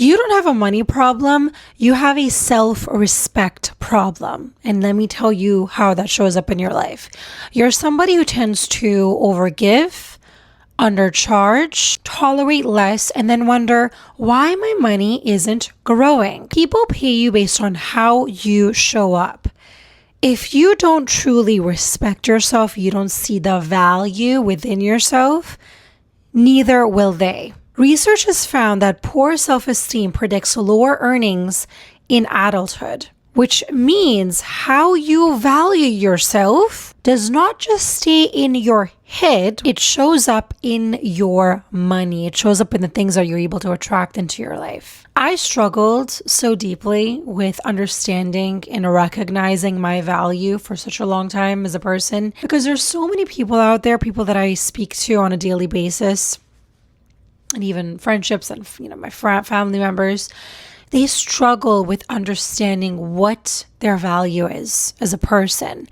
You don't have a money problem, you have a self-respect problem. And let me tell you how that shows up in your life. You're somebody who tends to overgive, undercharge, tolerate less, and then wonder why my money isn't growing. People pay you based on how you show up. If you don't truly respect yourself, you don't see the value within yourself, neither will they. Research has found that poor self-esteem predicts lower earnings in adulthood, which means how you value yourself does not just stay in your head, it shows up in your money. It shows up in the things that you're able to attract into your life. I struggled so deeply with understanding and recognizing my value for such a long time as a person because there's so many people out there, people that I speak to on a daily basis, and even friendships and my family members, they struggle with understanding what their value is as a person.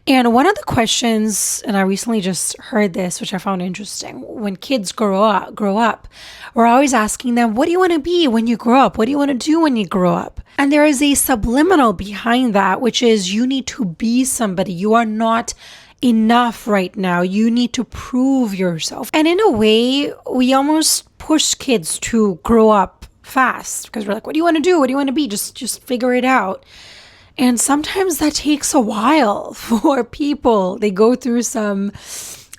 And one of the questions, and I recently just heard this, which I found interesting, when kids grow up, we're always asking them, what do you want to be when you grow up? What do you want to do when you grow up? And there is a subliminal behind that, which is you need to be somebody. You are not enough right now. You need to prove yourself. And in a way, we almost push kids to grow up fast because we're like, what do you want to do? What do you want to be? Just figure it out. And sometimes that takes a while for people. They go through some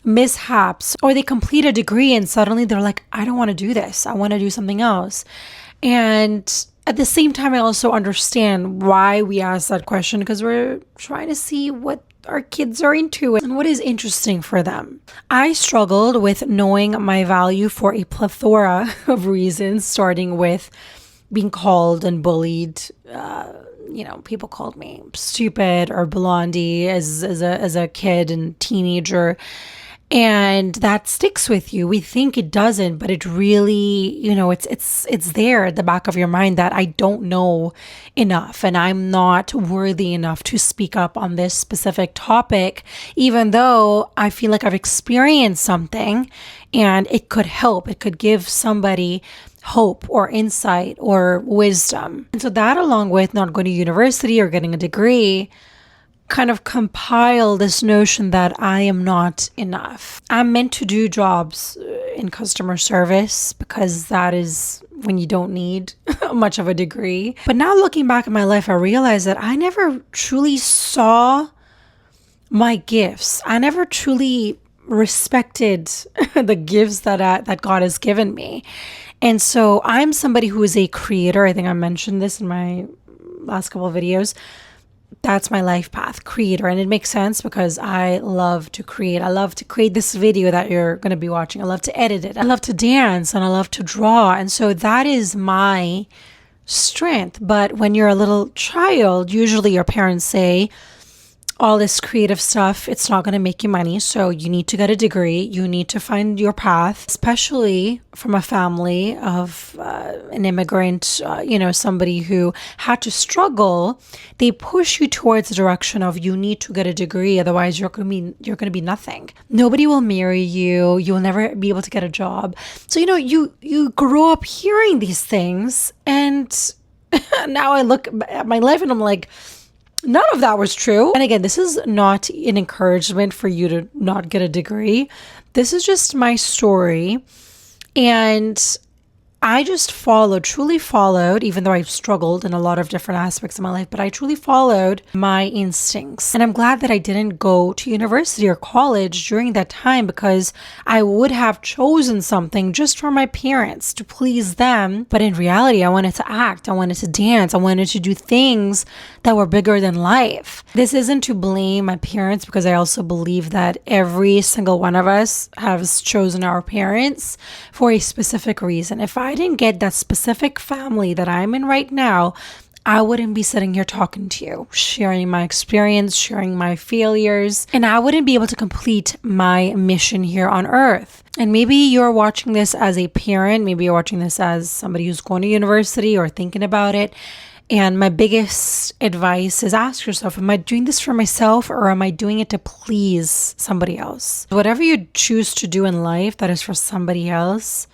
mishaps or they complete a degree and suddenly they're like, I don't want to do this. I want to do something else. And at the same time, I also understand why we ask that question because we're trying to see what our kids are into and what is interesting for them. I struggled with knowing my value for a plethora of reasons, starting with being called and bullied. People called me stupid or blondie as a kid and teenager. And that sticks with you. We think it doesn't, but it really, it's there at the back of your mind that I don't know enough and I'm not worthy enough to speak up on this specific topic, even though I feel like I've experienced something and it could help. It could give somebody hope or insight or wisdom. And so that, along with not going to university or getting a degree, kind of compile this notion that I am not enough. I'm meant to do jobs in customer service because that is when you don't need much of a degree. But now looking back at my life, I realized that I never truly saw my gifts. I never truly respected the gifts that God has given me. And so I'm somebody who is a creator. I think I mentioned this in my last couple of videos. That's my life path, creator. And it makes sense because I love to create. I love to create this video that you're going to be watching. I love to edit it. I love to dance and I love to draw. And so that is my strength. But when you're a little child, usually your parents say, all this creative stuff, it's not going to make you money. So you need to get a degree. You need to find your path, especially from a family of an immigrant, somebody who had to struggle. They push you towards the direction of you need to get a degree. Otherwise, you're going to be nothing. Nobody will marry you. You'll never be able to get a job. So, you grow up hearing these things. And now I look at my life and I'm like, none of that was true. And again, this is not an encouragement for you to not get a degree. This is just my story. And I just truly followed, even though I've struggled in a lot of different aspects of my life, but I truly followed my instincts. And I'm glad that I didn't go to university or college during that time because I would have chosen something just for my parents to please them. But in reality, I wanted to act, I wanted to dance, I wanted to do things that were bigger than life. This isn't to blame my parents because I also believe that every single one of us has chosen our parents for a specific reason. If I didn't get that specific family that I'm in right now, I wouldn't be sitting here talking to you, sharing my experience, sharing my failures, and I wouldn't be able to complete my mission here on earth. And maybe you're watching this as a parent, maybe you're watching this as somebody who's going to university or thinking about it. And my biggest advice is ask yourself, am I doing this for myself or am I doing it to please somebody else? Whatever you choose to do in life that is for somebody else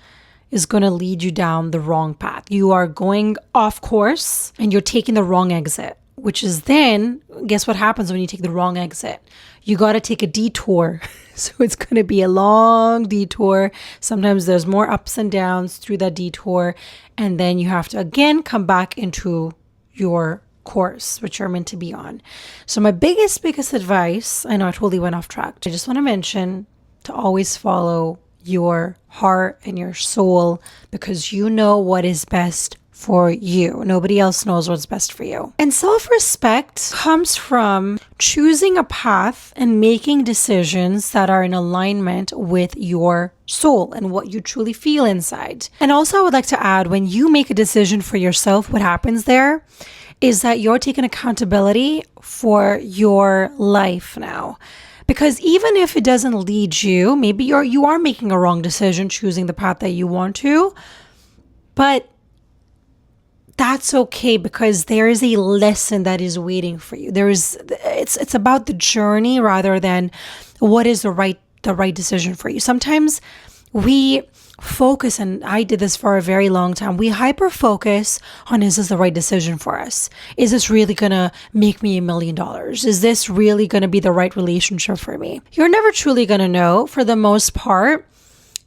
is going to lead you down the wrong path. You are going off course and you're taking the wrong exit, which is then, guess what happens when you take the wrong exit? You got to take a detour. So it's going to be a long detour. Sometimes there's more ups and downs through that detour. And then you have to again come back into your course, which you're meant to be on. So my biggest advice, I know I totally went off track. I just want to mention to always follow your heart and your soul, because you know what is best for you. Nobody else knows what's best for you. And self-respect comes from choosing a path and making decisions that are in alignment with your soul and what you truly feel inside. And also I would like to add, when you make a decision for yourself, what happens there is that you're taking accountability for your life now. Because even if it doesn't lead you, maybe you are making a wrong decision choosing the path that you want to, but that's okay, because there is a lesson that is waiting for you. It's about the journey rather than what is the right decision for you. Sometimes we focus, and I did this for a very long time, we hyper focus on, is this the right decision for us? Is this really gonna make me $1 million? Is this really gonna be the right relationship for me? You're never truly gonna know, for the most part,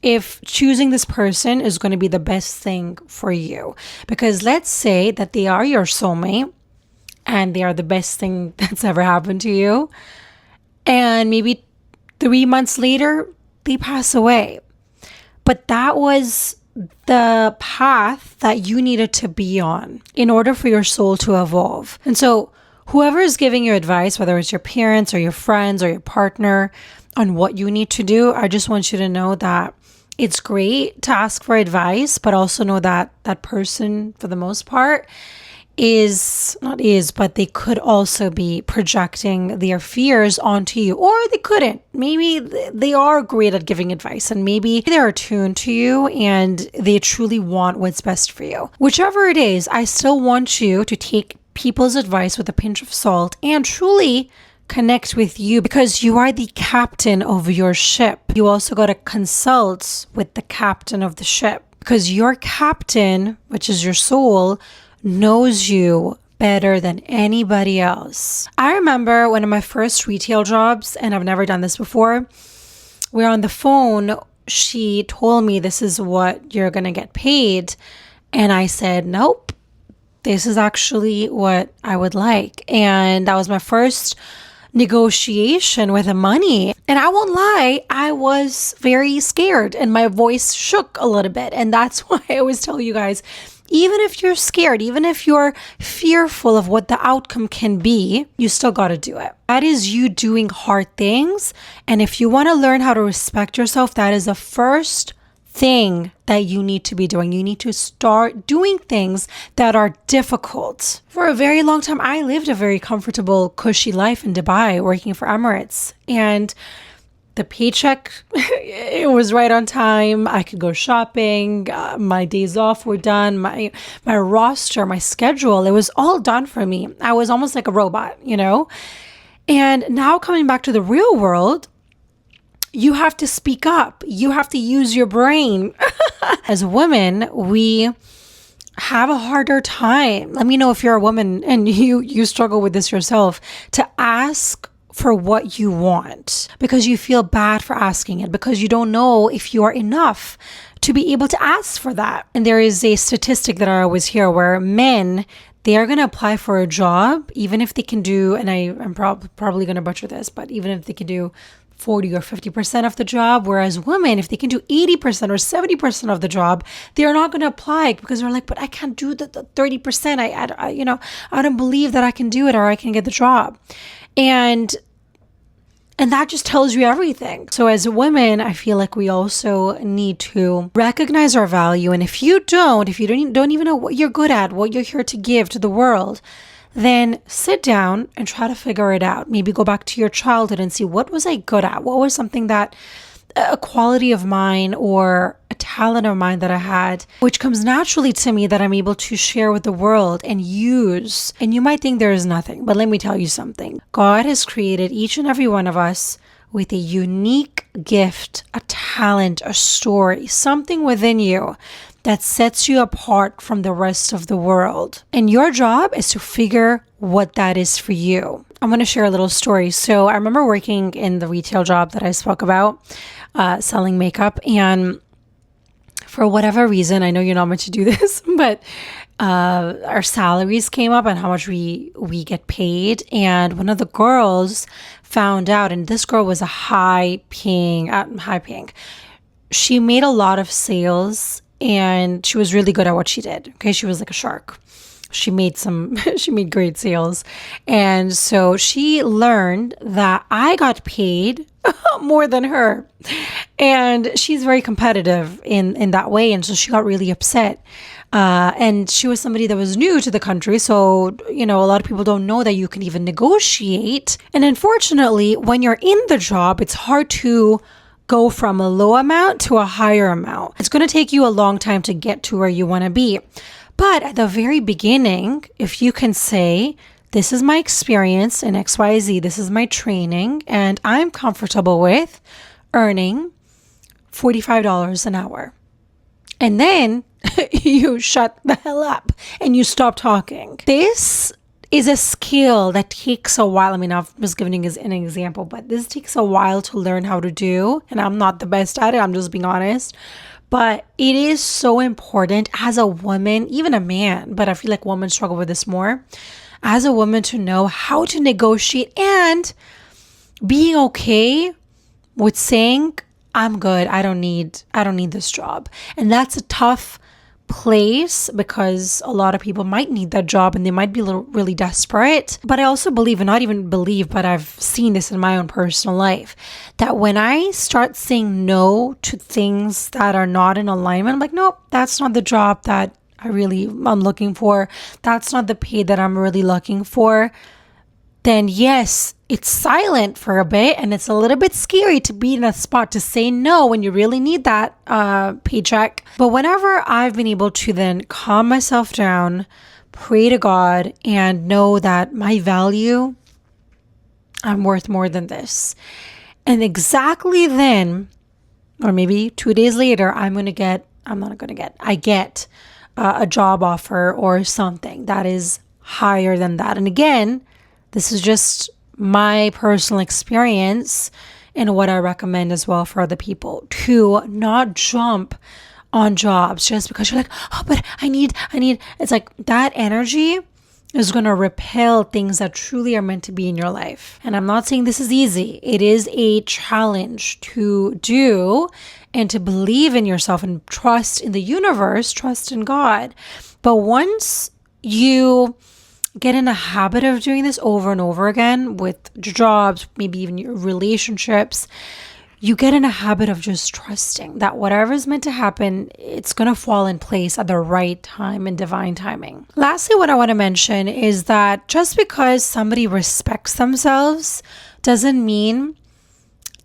if choosing this person is going to be the best thing for you. Because let's say that they are your soulmate and they are the best thing that's ever happened to you, and maybe 3 months later they pass away. But that was the path that you needed to be on in order for your soul to evolve. And so whoever is giving you advice, whether it's your parents or your friends or your partner, on what you need to do, I just want you to know that it's great to ask for advice, but also know that that person, for the most part, but they could also be projecting their fears onto you, or they couldn't. Maybe they are great at giving advice, and maybe they're attuned to you and they truly want what's best for you. Whichever it is, I still want you to take people's advice with a pinch of salt and truly connect with you, because you are the captain of your ship. You also got to consult with the captain of the ship, because your captain, which is your soul, knows you better than anybody else. I remember one of my first retail jobs, and I've never done this before. We're on the phone. She told me, this is what you're going to get paid. And I said, nope, this is actually what I would like. And that was my first negotiation with the money. And I won't lie, I was very scared and my voice shook a little bit. And that's why I always tell you guys, even if you're scared, even if you're fearful of what the outcome can be, you still got to do it. That is you doing hard things. And if you want to learn how to respect yourself, that is the first thing that you need to be doing. You need to start doing things that are difficult. For a very long time, I lived a very comfortable, cushy life in Dubai, working for Emirates. And the paycheck, it was right on time. I could go shopping. My days off were done. My roster, my schedule, it was all done for me. I was almost like a robot, you know? And now coming back to the real world, you have to speak up. You have to use your brain. As women, we have a harder time. Let me know if you're a woman and you struggle with this yourself, to ask for what you want, because you feel bad for asking it, because you don't know if you are enough to be able to ask for that. And there is a statistic that I always hear where men, they are going to apply for a job, even if they can do, and I'm probably going to butcher this, but even if they can do 40 or 50% of the job, whereas women, if they can do 80% or 70% of the job, they're not going to apply, because they're like, but I can't do the 30%. I don't believe that I can do it or I can get the job. And that just tells you everything. So as women, I feel like we also need to recognize our value. And if you don't even know what you're good at, what you're here to give to the world, then sit down and try to figure it out. Maybe go back to your childhood and see, what was I good at? What was something that, a quality of mine or a talent of mine that I had, which comes naturally to me, that I'm able to share with the world and use. And you might think there is nothing, but let me tell you something. God has created each and every one of us with a unique gift, a talent, a story, something within you that sets you apart from the rest of the world. And your job is to figure what that is for you. I'm going to share a little story. So I remember working in the retail job that I spoke about, selling makeup. And for whatever reason, I know you're not meant to do this, but our salaries came up and how much we get paid. And one of the girls found out, and this girl was a high paying. She made a lot of sales and she was really good at what she did. Okay. She was like a shark. She made great sales. And so she learned that I got paid more than her. And she's very competitive in that way. And so she got really upset. And she was somebody that was new to the country. So, a lot of people don't know that you can even negotiate. And unfortunately, when you're in the job, it's hard to go from a low amount to a higher amount. It's going to take you a long time to get to where you want to be. But at the very beginning, if you can say, this is my experience in XYZ, this is my training, and I'm comfortable with earning $45 an hour. And then you shut the hell up and you stop talking. This is a skill that takes a while. I mean, I'm just giving you an example, but this takes a while to learn how to do. And I'm not the best at it. I'm just being honest. But it is so important as a woman, even a man, but I feel like women struggle with this more, as a woman to know how to negotiate and being okay with saying, I'm good. I don't need this job. And that's a tough place because a lot of people might need that job and they might be really desperate. But I also believe, and not even believe, but I've seen this in my own personal life, that when I start saying no to things that are not in alignment, I'm like, nope, that's not the job that I'm looking for. That's not the pay that I'm really looking for. Then yes, it's silent for a bit and it's a little bit scary to be in a spot to say no when you really need that paycheck. But whenever I've been able to then calm myself down, pray to God, and know that my value, I'm worth more than this. And exactly then, or maybe 2 days later, I get a job offer or something that is higher than that. And again, this is just my personal experience and what I recommend as well for other people, to not jump on jobs just because you're like, oh, but I need. It's like that energy is going to repel things that truly are meant to be in your life. And I'm not saying this is easy. It is a challenge to do and to believe in yourself and trust in the universe, trust in God. But once you get in a habit of doing this over and over again with jobs, maybe even your relationships, you get in a habit of just trusting that whatever is meant to happen, it's going to fall in place at the right time and divine timing. Lastly, what I want to mention is that just because somebody respects themselves doesn't mean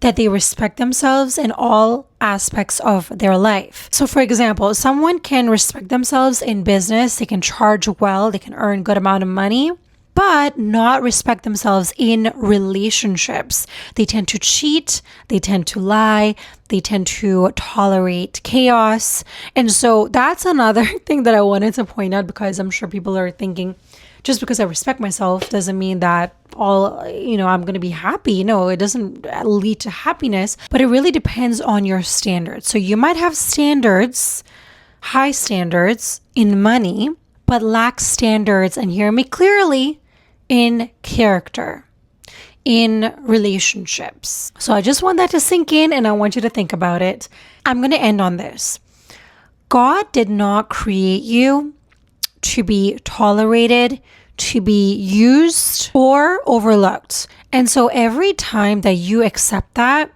that they respect themselves in all aspects of their life. So for example, someone can respect themselves in business, they can charge well, they can earn good amount of money, but not respect themselves in relationships. They tend to cheat, they tend to lie, they tend to tolerate chaos. And so that's another thing that I wanted to point out, because I'm sure people are thinking, just because I respect myself doesn't mean that I'm going to be happy. No, it doesn't lead to happiness, but it really depends on your standards. So you might have standards, high standards in money, but lack standards, and hear me clearly, in character, in relationships. So I just want that to sink in and I want you to think about it. I'm going to end on this. God did not create you to be tolerated, to be used, or overlooked. And so every time that you accept that,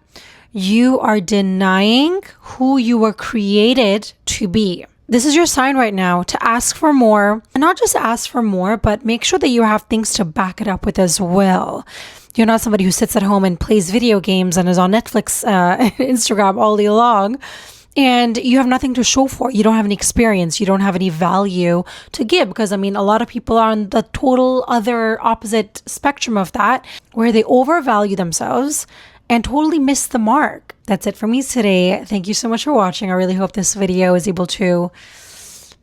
you are denying who you were created to be. This is your sign right now to ask for more, and not just ask for more, but make sure that you have things to back it up with as well. You're not somebody who sits at home and plays video games and is on Netflix, Instagram all day long, and you have nothing to show for it. You don't have any experience. You don't have any value to give, because a lot of people are on the total other opposite spectrum of that, where they overvalue themselves and totally miss the mark. That's it for me today. Thank you so much for watching. I really hope this video is able to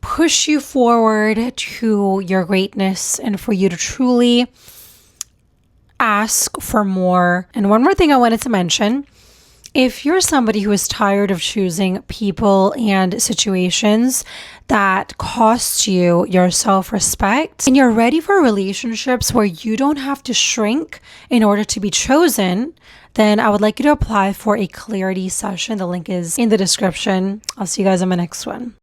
push you forward to your greatness and for you to truly ask for more. And one more thing I wanted to mention. If you're somebody who is tired of choosing people and situations that cost you your self-respect, and you're ready for relationships where you don't have to shrink in order to be chosen, then I would like you to apply for a clarity session. The link is in the description. I'll see you guys on my next one.